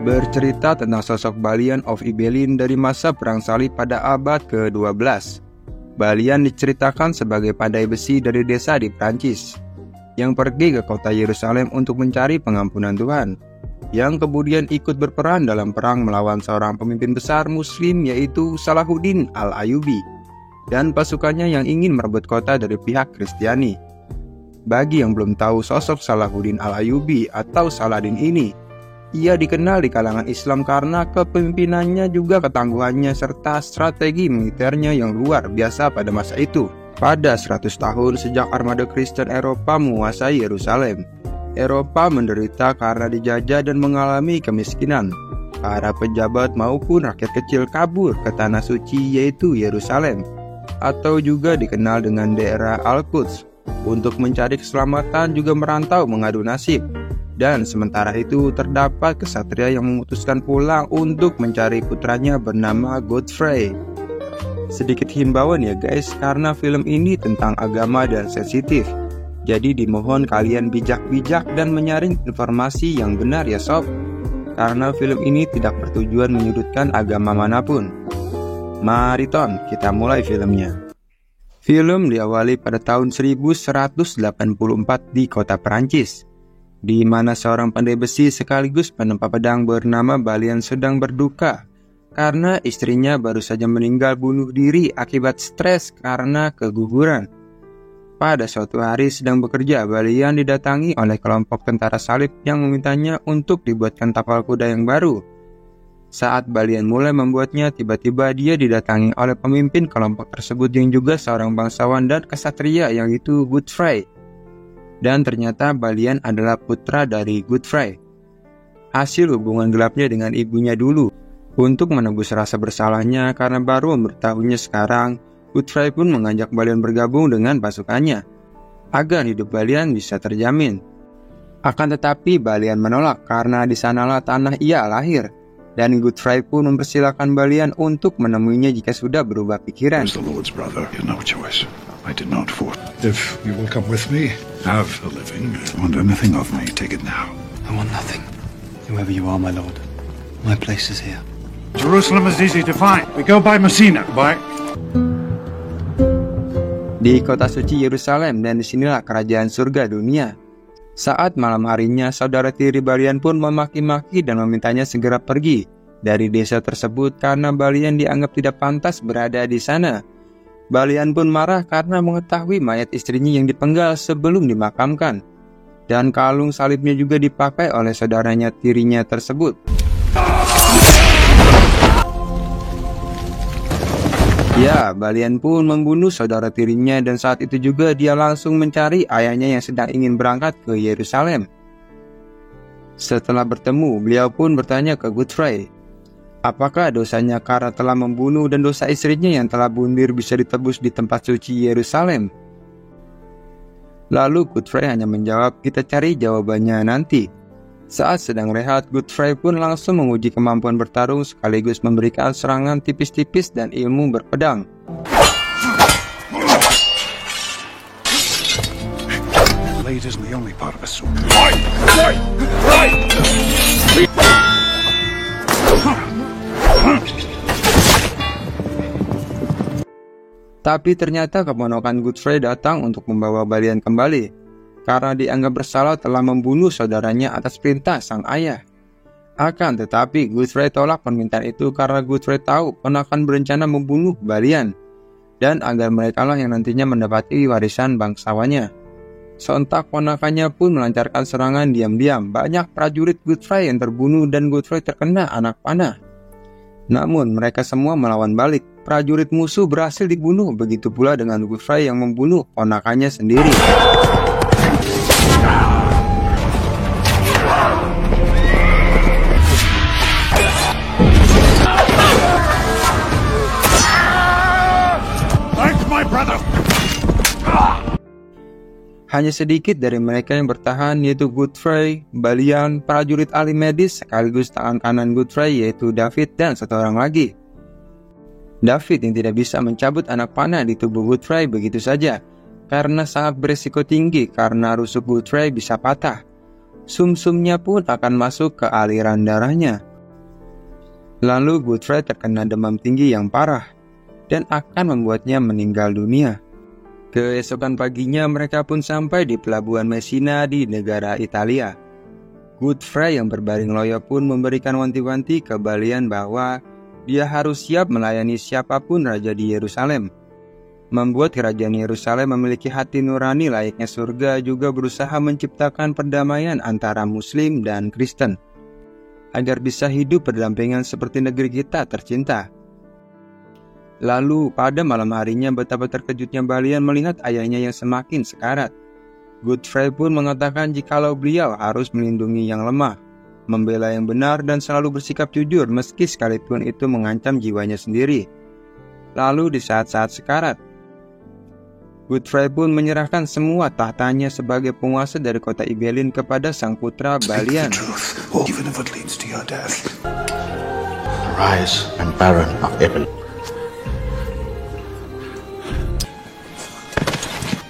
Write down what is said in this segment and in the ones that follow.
bercerita tentang sosok Balian of Ibelin dari masa Perang Salib pada abad ke-12. Balian diceritakan sebagai pandai besi dari desa di Prancis, yang pergi ke kota Yerusalem untuk mencari pengampunan Tuhan, yang kemudian ikut berperan dalam perang melawan seorang pemimpin besar Muslim yaitu Salahuddin Al-Ayyubi, dan pasukannya yang ingin merebut kota dari pihak Kristiani. Bagi yang belum tahu sosok Salahuddin Al-Ayyubi atau Saladin ini, ia dikenal di kalangan Islam karena kepemimpinannya juga ketangguhannya serta strategi militernya yang luar biasa pada masa itu. Pada 100 tahun sejak armada Kristen Eropa menguasai Yerusalem, Eropa menderita karena dijajah dan mengalami kemiskinan. Para pejabat maupun rakyat kecil kabur ke tanah suci yaitu Yerusalem, atau juga dikenal dengan daerah Al-Quds, untuk mencari keselamatan juga merantau mengadu nasib. Dan sementara itu terdapat kesatria yang memutuskan pulang untuk mencari putranya bernama Godfrey. Sedikit himbauan ya guys, karena film ini tentang agama dan sensitif. Jadi dimohon kalian bijak-bijak dan menyaring informasi yang benar ya sob. Karena film ini tidak bertujuan menyudutkan agama manapun. Mari Ton, kita mulai filmnya. Film diawali pada tahun 1184 di kota Perancis, di mana seorang pandai besi sekaligus penempa pedang bernama Balian sedang berduka karena istrinya baru saja meninggal bunuh diri akibat stres karena keguguran. Pada suatu hari sedang bekerja, Balian didatangi oleh kelompok tentara salib yang memintanya untuk dibuatkan tapal kuda yang baru. Saat Balian mulai membuatnya, tiba-tiba dia didatangi oleh pemimpin kelompok tersebut yang juga seorang bangsawan dan kesatria yaitu Godfrey. Dan ternyata Balian adalah putra dari Godfrey. Hasil hubungan gelapnya dengan ibunya dulu. Untuk menebus rasa bersalahnya karena baru memberitahunya sekarang, Godfrey pun mengajak Balian bergabung dengan pasukannya, agar hidup Balian bisa terjamin. Akan tetapi Balian menolak karena di sanalah tanah ia lahir. Dan Godfrey pun mempersilahkan Balian untuk menemuinya jika sudah berubah pikiran. I did not force. If you will come with me, have a living. I want anything of me, take it now. I want nothing. Whoever you are, my lord, my place is here. Jerusalem is easy to find. We go by Messina. By di kota suci Yerusalem, dan disinilah kerajaan surga dunia. Saat malam harinya, saudara tiri Balian pun memaki-maki dan memintanya segera pergi dari desa tersebut karena Balian dianggap tidak pantas berada di sana. Balian pun marah karena mengetahui mayat istrinya yang dipenggal sebelum dimakamkan, dan kalung salibnya juga dipakai oleh saudaranya tirinya tersebut. Ya, Balian pun membunuh saudara tirinya, dan saat itu juga dia langsung mencari ayahnya yang sedang ingin berangkat ke Yerusalem. Setelah bertemu, beliau pun bertanya ke Godfrey, apakah dosanya karena telah membunuh dan dosa istrinya yang telah bunuh bisa ditebus di tempat suci Yerusalem? Lalu Godfrey hanya menjawab, kita cari jawabannya nanti. Saat sedang rehat, Godfrey pun langsung menguji kemampuan bertarung sekaligus memberikan serangan tipis-tipis dan ilmu berpedang. blade isn't the only part of a sword. Tapi ternyata keponakan Godfrey datang untuk membawa Balian kembali, karena dianggap bersalah telah membunuh saudaranya atas perintah sang ayah. Akan tetapi Godfrey tolak permintaan itu karena Godfrey tahu ponakan berencana membunuh Balian, dan agar mereka lah yang nantinya mendapati warisan bangsawannya. Sontak ponakannya pun melancarkan serangan diam-diam. Banyak prajurit Godfrey yang terbunuh dan Godfrey terkena anak panah. Namun mereka semua melawan balik. Prajurit musuh berhasil dibunuh, begitu pula dengan Godfrey yang membunuh ponakannya sendiri. Hanya sedikit dari mereka yang bertahan, yaitu Godfrey, Balian, prajurit ahli medis, sekaligus tangan kanan Godfrey yaitu David dan satu orang lagi. David yang tidak bisa mencabut anak panah di tubuh Godfrey begitu saja, karena sangat berisiko tinggi karena rusuk Godfrey bisa patah. Sumsumnya pun akan masuk ke aliran darahnya. Lalu Godfrey terkena demam tinggi yang parah dan akan membuatnya meninggal dunia. Keesokan paginya mereka pun sampai di pelabuhan Messina di negara Italia. Godfrey yang berbaring loyo pun memberikan wanti-wanti ke Balian bahwa dia harus siap melayani siapapun raja di Yerusalem. Membuat kerajaan Yerusalem memiliki hati nurani layaknya surga juga berusaha menciptakan perdamaian antara Muslim dan Kristen, agar bisa hidup berdampingan seperti negeri kita tercinta. Lalu pada malam harinya betapa terkejutnya Balian melihat ayahnya yang semakin sekarat. Godfrey pun mengatakan jikalau beliau harus melindungi yang lemah, membela yang benar dan selalu bersikap jujur meski sekalipun itu mengancam jiwanya sendiri. Lalu di saat-saat sekarat, Godfrey pun menyerahkan semua tahtanya sebagai penguasa dari kota Ibelin kepada sang putra Balian. Even if it leads to your death. Arise and Baron of Ibelin.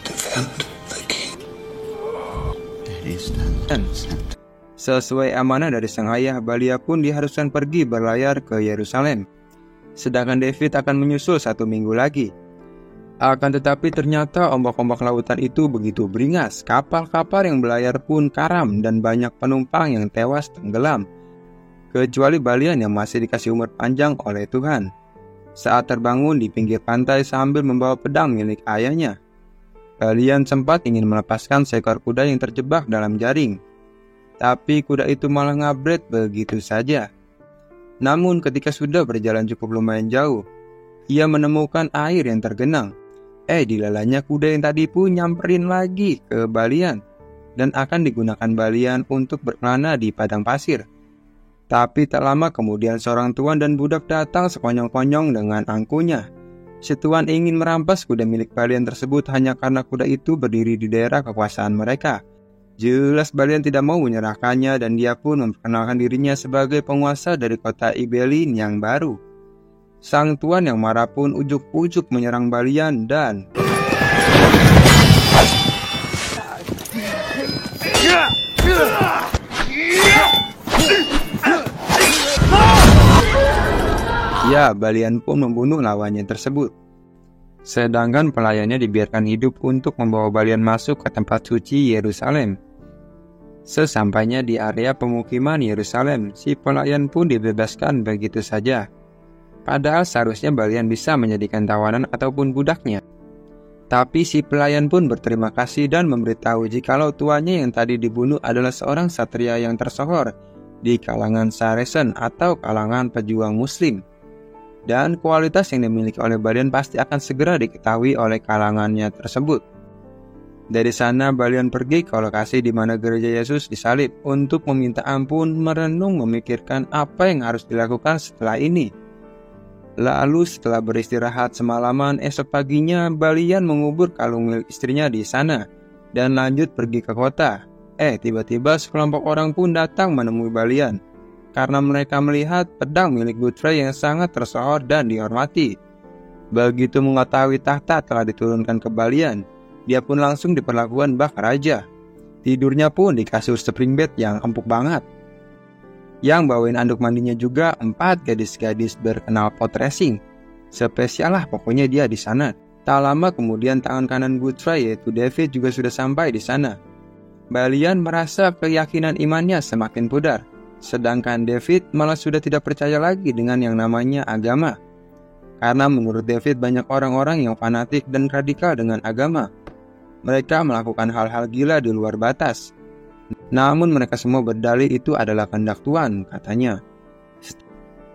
Defend the king. Sesuai amanah dari sang ayah, Balia pun diharuskan pergi berlayar ke Yerusalem. Sedangkan David akan menyusul 1 minggu lagi. Akan tetapi ternyata ombak-ombak lautan itu begitu beringas, kapal-kapal yang berlayar pun karam dan banyak penumpang yang tewas tenggelam. Kecuali Balian yang masih dikasih umur panjang oleh Tuhan. Saat terbangun di pinggir pantai sambil membawa pedang milik ayahnya, Balian sempat ingin melepaskan seekor kuda yang terjebak dalam jaring. Tapi kuda itu malah ngabret begitu saja. Namun ketika sudah berjalan cukup lumayan jauh, ia menemukan air yang tergenang. Dilalanya kuda yang tadi pun nyamperin lagi ke Balian dan akan digunakan Balian untuk berkelana di padang pasir. Tapi tak lama kemudian seorang tuan dan budak datang sekonyong-konyong dengan angkuhnya. Si tuan ingin merampas kuda milik Balian tersebut hanya karena kuda itu berdiri di daerah kekuasaan mereka. Jelas Balian tidak mau menyerahkannya dan dia pun memperkenalkan dirinya sebagai penguasa dari kota Ibelin yang baru. Sang tuan yang marah pun ujuk-ujuk menyerang Balian dan Balian pun membunuh lawannya tersebut. Sedangkan pelayannya dibiarkan hidup untuk membawa Balian masuk ke tempat suci Yerusalem. Sesampainya di area pemukiman Yerusalem, si pelayan pun dibebaskan begitu saja. Padahal seharusnya Balian bisa menjadikan tawanan ataupun budaknya. Tapi si pelayan pun berterima kasih dan memberitahu jikalau tuannya yang tadi dibunuh adalah seorang satria yang tersohor di kalangan Saracen atau kalangan pejuang Muslim. Dan kualitas yang dimiliki oleh Balian pasti akan segera diketahui oleh kalangannya tersebut. Dari sana Balian pergi ke lokasi di mana gereja Yesus disalib untuk meminta ampun, merenung memikirkan apa yang harus dilakukan setelah ini. Lalu setelah beristirahat semalaman, esok paginya Balian mengubur kalung milik istrinya di sana dan lanjut pergi ke kota. Tiba-tiba sekelompok orang pun datang menemui Balian karena mereka melihat pedang milik Godfrey yang sangat tersohor dan dihormati. Begitu mengetahui tahta telah diturunkan ke Balian, dia pun langsung diperlakukan bak raja. Tidurnya pun di kasur spring bed yang empuk banget. Yang bawain anduk mandinya juga 4 gadis-gadis berkenal pot racing. Spesial lah pokoknya dia di sana. Tak lama kemudian tangan kanan Godfrey yaitu David juga sudah sampai di sana. Balian merasa keyakinan imannya semakin pudar. Sedangkan David malah sudah tidak percaya lagi dengan yang namanya agama. Karena menurut David banyak orang-orang yang fanatik dan radikal dengan agama. Mereka melakukan hal-hal gila di luar batas. Namun mereka semua berdalih itu adalah kehendak Tuhan, katanya.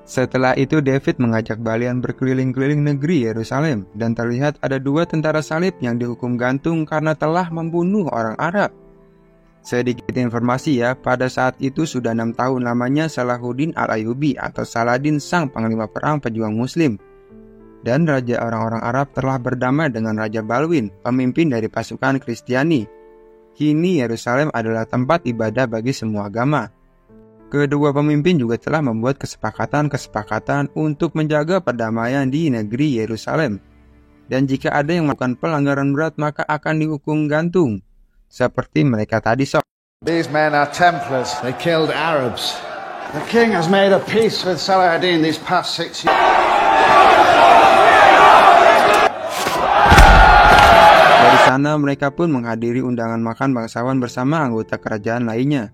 Setelah itu David mengajak Balian berkeliling-keliling negeri Yerusalem dan terlihat ada 2 tentara salib yang dihukum gantung karena telah membunuh orang Arab. Sedikit informasi ya, pada saat itu sudah 6 tahun lamanya Salahuddin Al-Ayyubi atau Saladin sang panglima perang pejuang Muslim. Dan raja orang-orang Arab telah berdamai dengan Raja Balwin, pemimpin dari pasukan Kristiani. Kini Yerusalem adalah tempat ibadah bagi semua agama. Kedua pemimpin juga telah membuat kesepakatan untuk menjaga perdamaian di negeri Yerusalem. Dan jika ada yang melakukan pelanggaran berat maka akan dihukum gantung. Seperti mereka tadi sok. These men are Templars. They killed Arabs. The king has made a peace with Saladin these past 6 years. Dari sana mereka pun menghadiri undangan makan bangsawan bersama anggota kerajaan lainnya.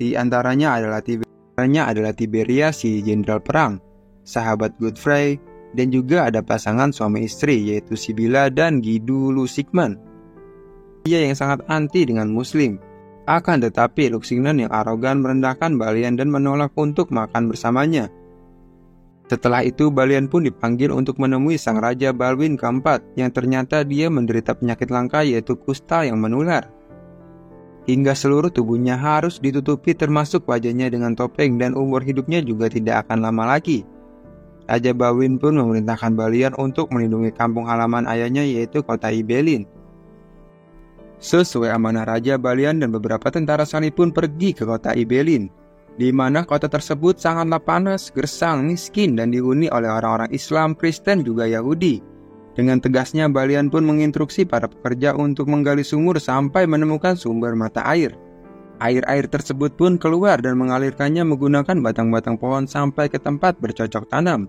Di antaranya adalah Tiberias si jenderal perang, sahabat Godfrey, dan juga ada pasangan suami istri yaitu Sibylla dan Guido Lusignan. Dia yang sangat anti dengan Muslim. Akan tetapi Lusignan yang arogan merendahkan Balian dan menolak untuk makan bersamanya. Setelah itu Balian pun dipanggil untuk menemui sang raja Balwin keempat yang ternyata dia menderita penyakit langka yaitu kusta yang menular. Hingga seluruh tubuhnya harus ditutupi termasuk wajahnya dengan topeng dan umur hidupnya juga tidak akan lama lagi. Raja Balwin pun memerintahkan Balian untuk melindungi kampung halaman ayahnya yaitu kota Ibelin. Sesuai amanah Raja, Balian dan beberapa tentara salib pun pergi ke kota Ibelin, di mana kota tersebut sangatlah panas, gersang, miskin, dan dihuni oleh orang-orang Islam, Kristen, juga Yahudi. Dengan tegasnya, Balian pun menginstruksi para pekerja untuk menggali sumur sampai menemukan sumber mata air. Air-air tersebut pun keluar dan mengalirkannya menggunakan batang-batang pohon sampai ke tempat bercocok tanam.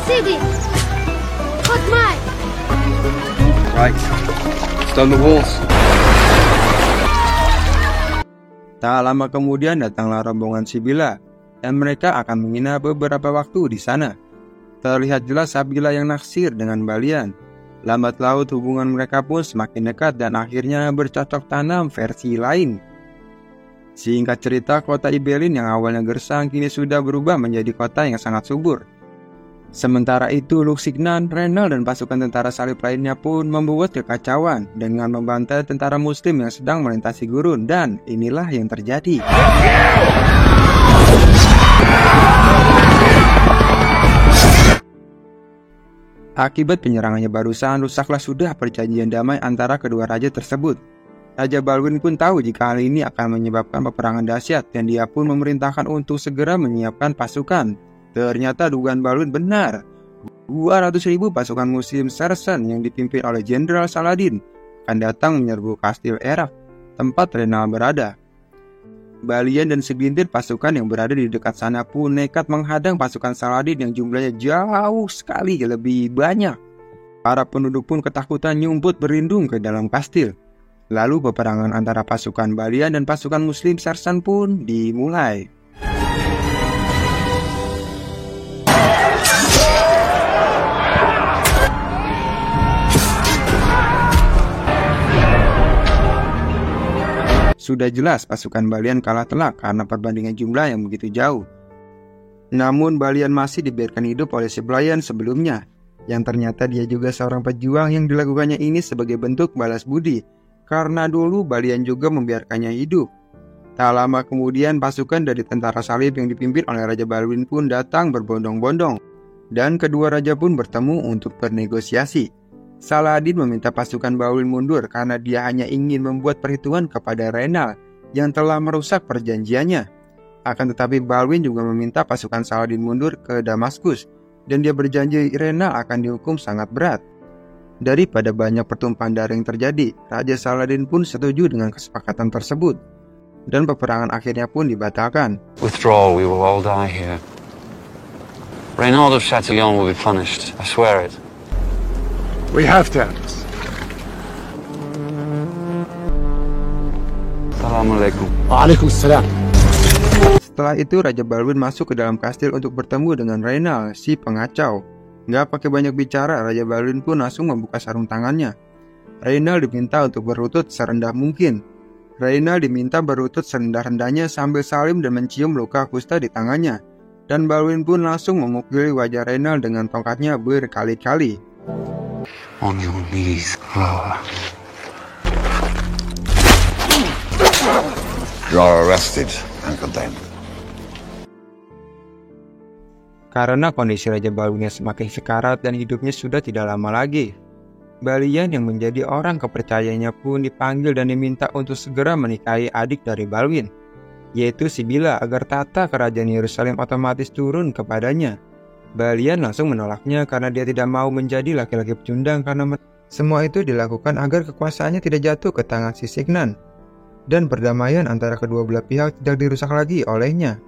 Sidi, hot mic. Right. Stone the walls. Tak lama kemudian datanglah rombongan Sibylla, dan mereka akan menginap beberapa waktu di sana. Terlihat jelas Sibylla yang naksir dengan Balian. Lambat laun hubungan mereka pun semakin dekat dan akhirnya bercocok tanam versi lain. Singkat cerita, kota Ibelin yang awalnya gersang kini sudah berubah menjadi kota yang sangat subur. Sementara itu, Lusignan, Renal, dan pasukan tentara salib lainnya pun membuat kekacauan dengan membantai tentara Muslim yang sedang melintasi gurun, dan inilah yang terjadi. Akibat penyerangannya barusan, rusaklah sudah perjanjian damai antara kedua raja tersebut. Raja Balwin pun tahu jika hal ini akan menyebabkan peperangan dahsyat, dan dia pun memerintahkan untuk segera menyiapkan pasukan. Ternyata dugaan Balwin benar. 200.000 pasukan Muslim Sarsen yang dipimpin oleh Jenderal Saladin akan datang menyerbu Kastil Erak, tempat Renal berada. Balian dan segelintir pasukan yang berada di dekat sana pun nekat menghadang pasukan Saladin yang jumlahnya jauh sekali lebih banyak. Para penduduk pun ketakutan nyumput berlindung ke dalam kastil. Lalu peperangan antara pasukan Balian dan pasukan Muslim Sarsen pun dimulai. Sudah jelas pasukan Balian kalah telak karena perbandingan jumlah yang begitu jauh. Namun Balian masih dibiarkan hidup oleh si pelayan sebelumnya, yang ternyata dia juga seorang pejuang yang dilakukannya ini sebagai bentuk balas budi, karena dulu Balian juga membiarkannya hidup. Tak lama kemudian pasukan dari tentara salib yang dipimpin oleh Raja Balwin pun datang berbondong-bondong, dan kedua raja pun bertemu untuk bernegosiasi. Saladin meminta pasukan Balwin mundur karena dia hanya ingin membuat perhitungan kepada Renal yang telah merusak perjanjiannya. Akan tetapi Balwin juga meminta pasukan Saladin mundur ke Damaskus, dan dia berjanji Renal akan dihukum sangat berat. Daripada banyak pertumpahan darah yang terjadi, Raja Saladin pun setuju dengan kesepakatan tersebut, dan peperangan akhirnya pun dibatalkan. Withdrawal, we will all die here. Reynald of Chatillon will be punished, I swear it. We have terms. Assalamualaikum. Waalaikumsalam. Setelah itu Raja Balwin masuk ke dalam kastil untuk bertemu dengan Renal, si pengacau. Nggak pakai banyak bicara, Raja Balwin pun langsung membuka sarung tangannya. Renal diminta untuk berlutut serendah mungkin. Renal diminta berlutut serendah-rendahnya sambil salim dan mencium luka kusta di tangannya. Dan Balwin pun langsung memukuli wajah Renal dengan tongkatnya berkali-kali. On your knees. You are arrested and condemned. Karena kondisi Raja Balwin yang semakin sekarat dan hidupnya sudah tidak lama lagi, Balian yang menjadi orang kepercayaannya pun dipanggil dan diminta untuk segera menikahi adik dari Balwin, yaitu Sibylla, agar tata kerajaan Yerusalem otomatis turun kepadanya. Balian langsung menolaknya karena dia tidak mau menjadi laki-laki pecundang, karena semua itu dilakukan agar kekuasaannya tidak jatuh ke tangan si Signan. dan perdamaian antara kedua belah pihak tidak dirusak lagi olehnya.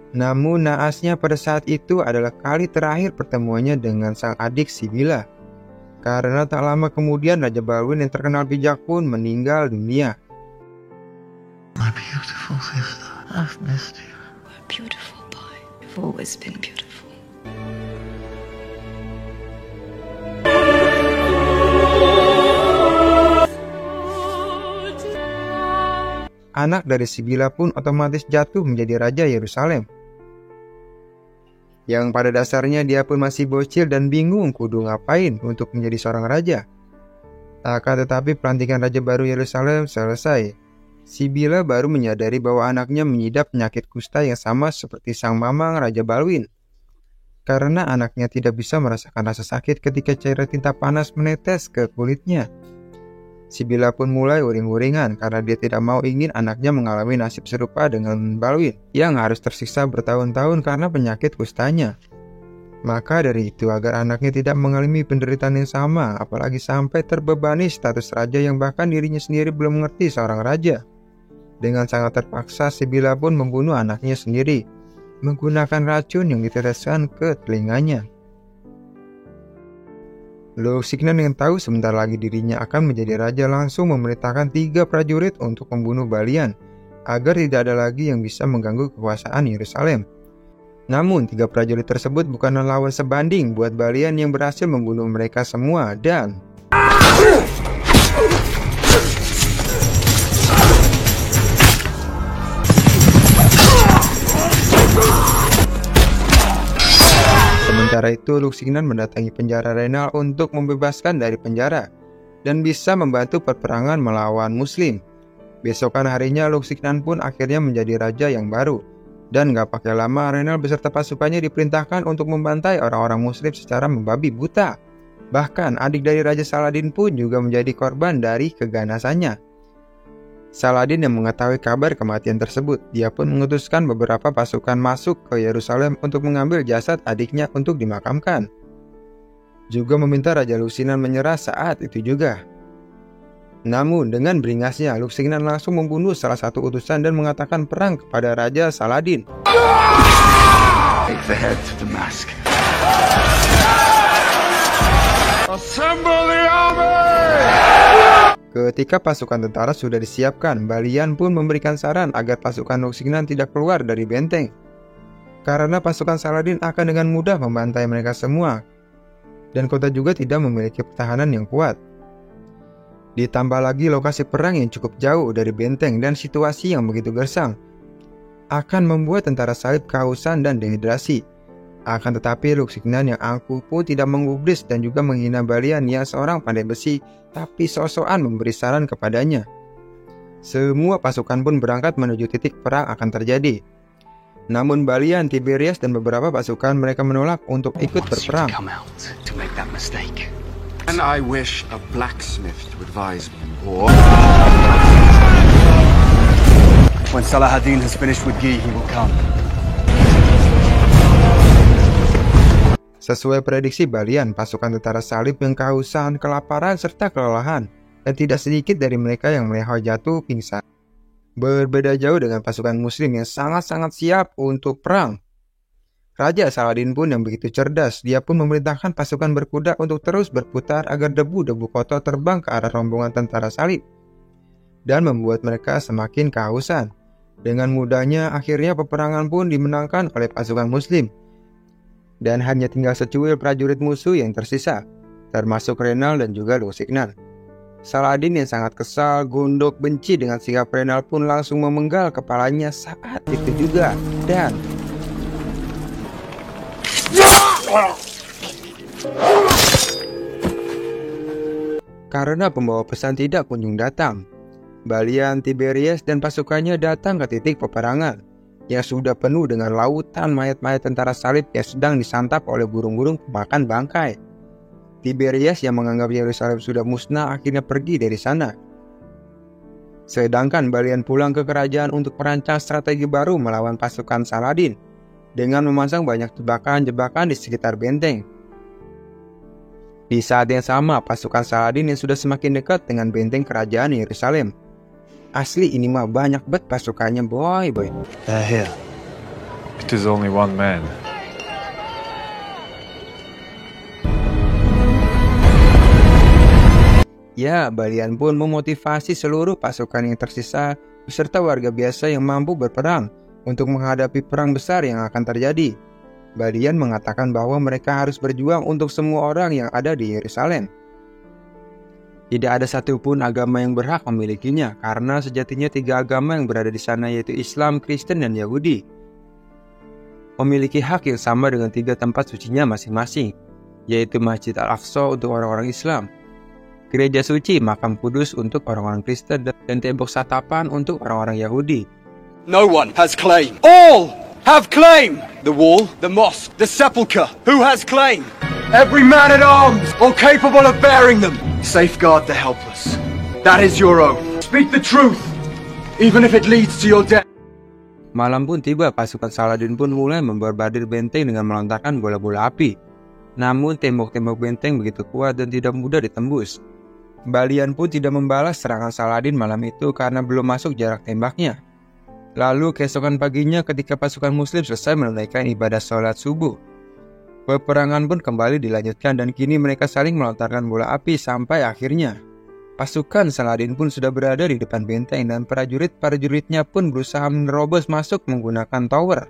Namun naasnya pada saat itu adalah kali terakhir pertemuannya dengan sang adik Sibila, karena tak lama kemudian Raja Balwin yang terkenal bijak pun meninggal dunia. My beautiful sister, I've missed you. We're beautiful, boy. You've always been beautiful. Anak dari Sibila pun otomatis jatuh menjadi Raja Yerusalem. Yang pada dasarnya dia pun masih bocil dan bingung kudu ngapain untuk menjadi seorang raja. Akan tetapi pelantikan Raja baru Yerusalem selesai. Sibila baru menyadari bahwa anaknya mengidap penyakit kusta yang sama seperti sang mamang Raja Balwin. Karena anaknya tidak bisa merasakan rasa sakit ketika cairan tinta panas menetes ke kulitnya. Sibila pun mulai uring-uringan karena dia tidak mau ingin anaknya mengalami nasib serupa dengan Balwin yang harus tersiksa bertahun-tahun karena penyakit kustanya. Maka dari itu agar anaknya tidak mengalami penderitaan yang sama, apalagi sampai terbebani status raja yang bahkan dirinya sendiri belum mengerti seorang raja. Dengan sangat terpaksa Sibila pun membunuh anaknya sendiri, menggunakan racun yang diteteskan ke telinganya. Lusignan yang tahu sebentar lagi dirinya akan menjadi raja langsung memerintahkan 3 prajurit untuk membunuh Balian agar tidak ada lagi yang bisa mengganggu kekuasaan Yerusalem. Namun 3 prajurit tersebut bukanlah lawan sebanding buat Balian yang berhasil membunuh mereka semua dan sementara itu, Lusignan mendatangi penjara Renal untuk membebaskan dari penjara dan bisa membantu perperangan melawan Muslim. Besokan harinya, Lusignan pun akhirnya menjadi raja yang baru. Dan gak pakai lama, Renal beserta pasukannya diperintahkan untuk membantai orang-orang Muslim secara membabi buta. Bahkan adik dari Raja Saladin pun juga menjadi korban dari keganasannya. Saladin yang mengetahui kabar kematian tersebut, dia pun mengutuskan beberapa pasukan masuk ke Yerusalem untuk mengambil jasad adiknya untuk dimakamkan. Juga meminta Raja Lusignan menyerah saat itu juga. Namun dengan beringasnya, Lusignan langsung membunuh salah satu utusan dan mengatakan perang kepada Raja Saladin. Take the head to Damascus. Assemble the army! Ketika pasukan tentara sudah disiapkan, Balian pun memberikan saran agar pasukan Lusignan tidak keluar dari benteng. Karena pasukan Saladin akan dengan mudah membantai mereka semua. Dan kota juga tidak memiliki pertahanan yang kuat. Ditambah lagi lokasi perang yang cukup jauh dari benteng dan situasi yang begitu gersang akan membuat tentara salib kehausan dan dehidrasi. Akan tetapi Lusignan yang angkuh pun tidak menggubris dan juga menghina Balian yang seorang pandai besi, tapi sok-sokan memberi saran kepadanya. Semua pasukan pun berangkat menuju titik perang akan terjadi. Namun Balian, Tiberias, dan beberapa pasukan mereka menolak untuk ikut berperang. And I wish a blacksmith to advise me in war. When Saladin has finished with Guy, he will come. Sesuai prediksi Balian, pasukan tentara salib yang kehausan, kelaparan, serta kelelahan, dan tidak sedikit dari mereka yang melihat jatuh pingsan. Berbeda jauh dengan pasukan Muslim yang sangat-sangat siap untuk perang. Raja Saladin pun yang begitu cerdas, dia pun memerintahkan pasukan berkuda untuk terus berputar agar debu-debu kotor terbang ke arah rombongan tentara salib, dan membuat mereka semakin kehausan. Dengan mudahnya, akhirnya peperangan pun dimenangkan oleh pasukan Muslim. Dan hanya tinggal secuil prajurit musuh yang tersisa, termasuk Renal dan juga Lusignan. Saladin yang sangat kesal, gondok, benci dengan sikap Renal pun langsung memenggal kepalanya saat itu juga. Dan karena pembawa pesan tidak kunjung datang, Balian, Tiberias, dan pasukannya datang ke titik peperangan yang sudah penuh dengan lautan mayat-mayat tentara salib yang sedang disantap oleh burung-burung pemakan bangkai. Tiberias yang menganggap Yerusalem sudah musnah akhirnya pergi dari sana. Sedangkan Balian pulang ke kerajaan untuk merancang strategi baru melawan pasukan Saladin dengan memasang banyak jebakan-jebakan di sekitar benteng. Di saat yang sama, pasukan Saladin yang sudah semakin dekat dengan benteng kerajaan Yerusalem. Asli ini mah banyak banget pasukannya boy. They're here. It is only one man. Ya, Balian pun memotivasi seluruh pasukan yang tersisa beserta warga biasa yang mampu berperang untuk menghadapi perang besar yang akan terjadi. Balian mengatakan bahwa mereka harus berjuang untuk semua orang yang ada di Yerusalem. Tidak ada satupun agama yang berhak memilikinya karena sejatinya 3 agama yang berada di sana yaitu Islam, Kristen, dan Yahudi memiliki hak yang sama dengan 3 tempat sucinya masing-masing, yaitu Masjid Al-Aqsa untuk orang-orang Islam, Gereja Suci Makam Kudus untuk orang-orang Kristen, dan Tembok Satapan untuk orang-orang Yahudi. No one has claim. All have claim. The wall, the mosque, the sepulchre. Who has claim? Every man at arms or capable of bearing them. Safeguard the helpless. That is your oath. Speak the truth, even if it leads to your death. Malam pun tiba, pasukan Saladin pun mulai membarbadir benteng dengan melontarkan bola-bola api. Namun tembok-tembok benteng begitu kuat dan tidak mudah ditembus. Balian pun tidak membalas serangan Saladin malam itu karena belum masuk jarak tembaknya. Lalu keesokan paginya ketika pasukan muslim selesai menunaikan ibadah sholat subuh, peperangan pun kembali dilanjutkan dan kini mereka saling melontarkan bola api sampai akhirnya pasukan Saladin pun sudah berada di depan benteng dan prajurit-prajuritnya pun berusaha menerobos masuk menggunakan tower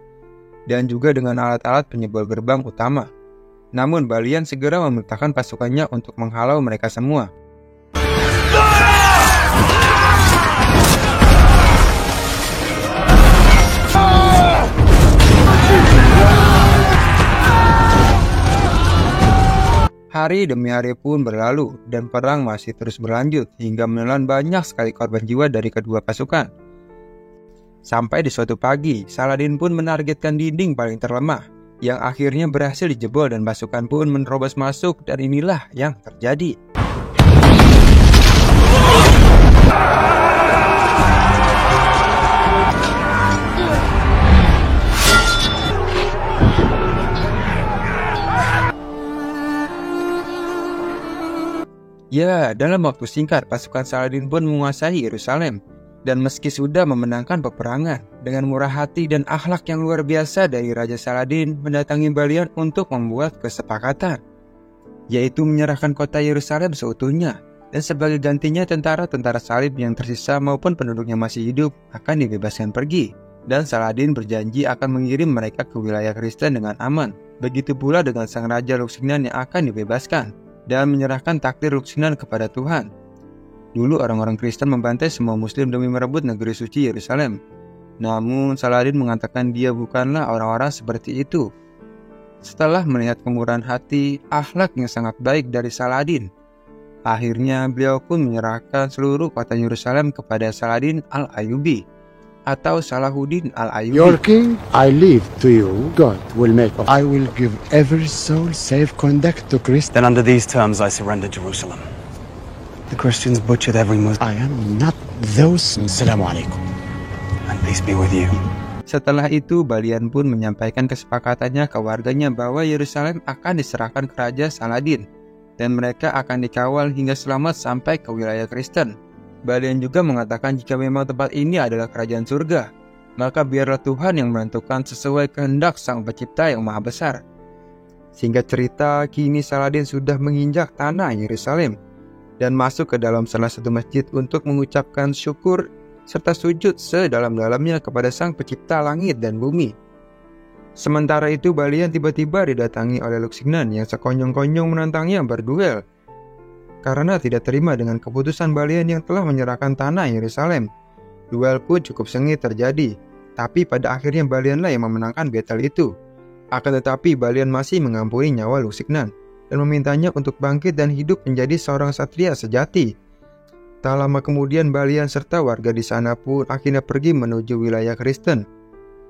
dan juga dengan alat-alat penyebol gerbang utama. Namun Balian segera memerintahkan pasukannya untuk menghalau mereka semua. Hari demi hari pun berlalu dan perang masih terus berlanjut hingga menelan banyak sekali korban jiwa dari kedua pasukan. Sampai di suatu pagi, Saladin pun menargetkan dinding paling terlemah yang akhirnya berhasil dijebol dan pasukan pun menerobos masuk dan inilah yang terjadi. Ya, dalam waktu singkat pasukan Saladin pun menguasai Yerusalem. Dan meski sudah memenangkan peperangan, dengan murah hati dan akhlak yang luar biasa dari Raja Saladin mendatangi Balian untuk membuat kesepakatan, yaitu menyerahkan kota Yerusalem seutuhnya, dan sebagai gantinya tentara-tentara salib yang tersisa maupun penduduk yang masih hidup akan dibebaskan pergi. Dan Saladin berjanji akan mengirim mereka ke wilayah Kristen dengan aman. Begitu pula dengan sang Raja Lusignan yang akan dibebaskan dan menyerahkan takdir Lusignan kepada Tuhan. Dulu orang-orang Kristen membantai semua Muslim demi merebut negeri suci Yerusalem. Namun Saladin mengatakan dia bukanlah orang-orang seperti itu. Setelah melihat kemurahan hati, akhlak yang sangat baik dari Saladin, akhirnya beliau pun menyerahkan seluruh kota Yerusalem kepada Saladin Al-Ayyubi atau Salahuddin Al-Ayyubi. Your king, I leave to you. God will make of. I will give every soul safe conduct to Christ. Then under these terms I surrender Jerusalem. The Christians butchered every Muslim. I am not those. Assalamu alaikum. And peace be with you. Setelah itu Balian pun menyampaikan kesepakatannya ke warganya bahwa Yerusalem akan diserahkan ke Raja Saladin dan mereka akan dikawal hingga selamat sampai ke wilayah Kristen. Balian juga mengatakan jika memang tempat ini adalah kerajaan surga, maka biarlah Tuhan yang menentukan sesuai kehendak Sang Pencipta yang Maha Besar. Singkat cerita, kini Saladin sudah menginjak tanah Yerusalem dan masuk ke dalam salah satu masjid untuk mengucapkan syukur serta sujud sedalam-dalamnya kepada Sang Pencipta langit dan bumi. Sementara itu Balian tiba-tiba didatangi oleh Lusignan yang sekonyong-konyong menantangnya berduel karena tidak terima dengan keputusan Balian yang telah menyerahkan tanah Yerusalem. Duel pun cukup sengit terjadi, tapi pada akhirnya Balianlah yang memenangkan battle itu. Akan tetapi Balian masih mengampuni nyawa Lusignan dan memintanya untuk bangkit dan hidup menjadi seorang satria sejati. Tak lama kemudian Balian serta warga di sana pun akhirnya pergi menuju wilayah Kristen.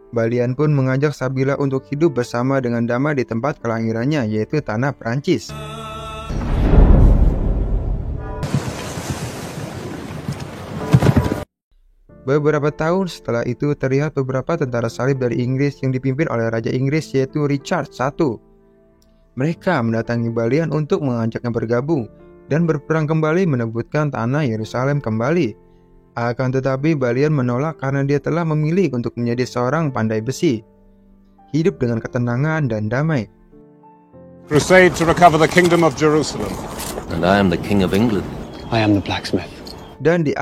Balian pun mengajak Sabila untuk hidup bersama dengan damai di tempat kelahirannya, yaitu tanah Prancis. Beberapa tahun setelah itu terlihat beberapa tentara salib dari Inggris yang dipimpin oleh Raja Inggris yaitu Richard I. Mereka mendatangi Balian untuk mengajaknya bergabung dan berperang kembali menebutkan tanah Yerusalem kembali. Akan tetapi Balian menolak karena dia telah memilih untuk menjadi seorang pandai besi, hidup dengan ketenangan dan damai. Crusade to recover the kingdom of Jerusalem. And I am the king of England. I am the blacksmith. Dan di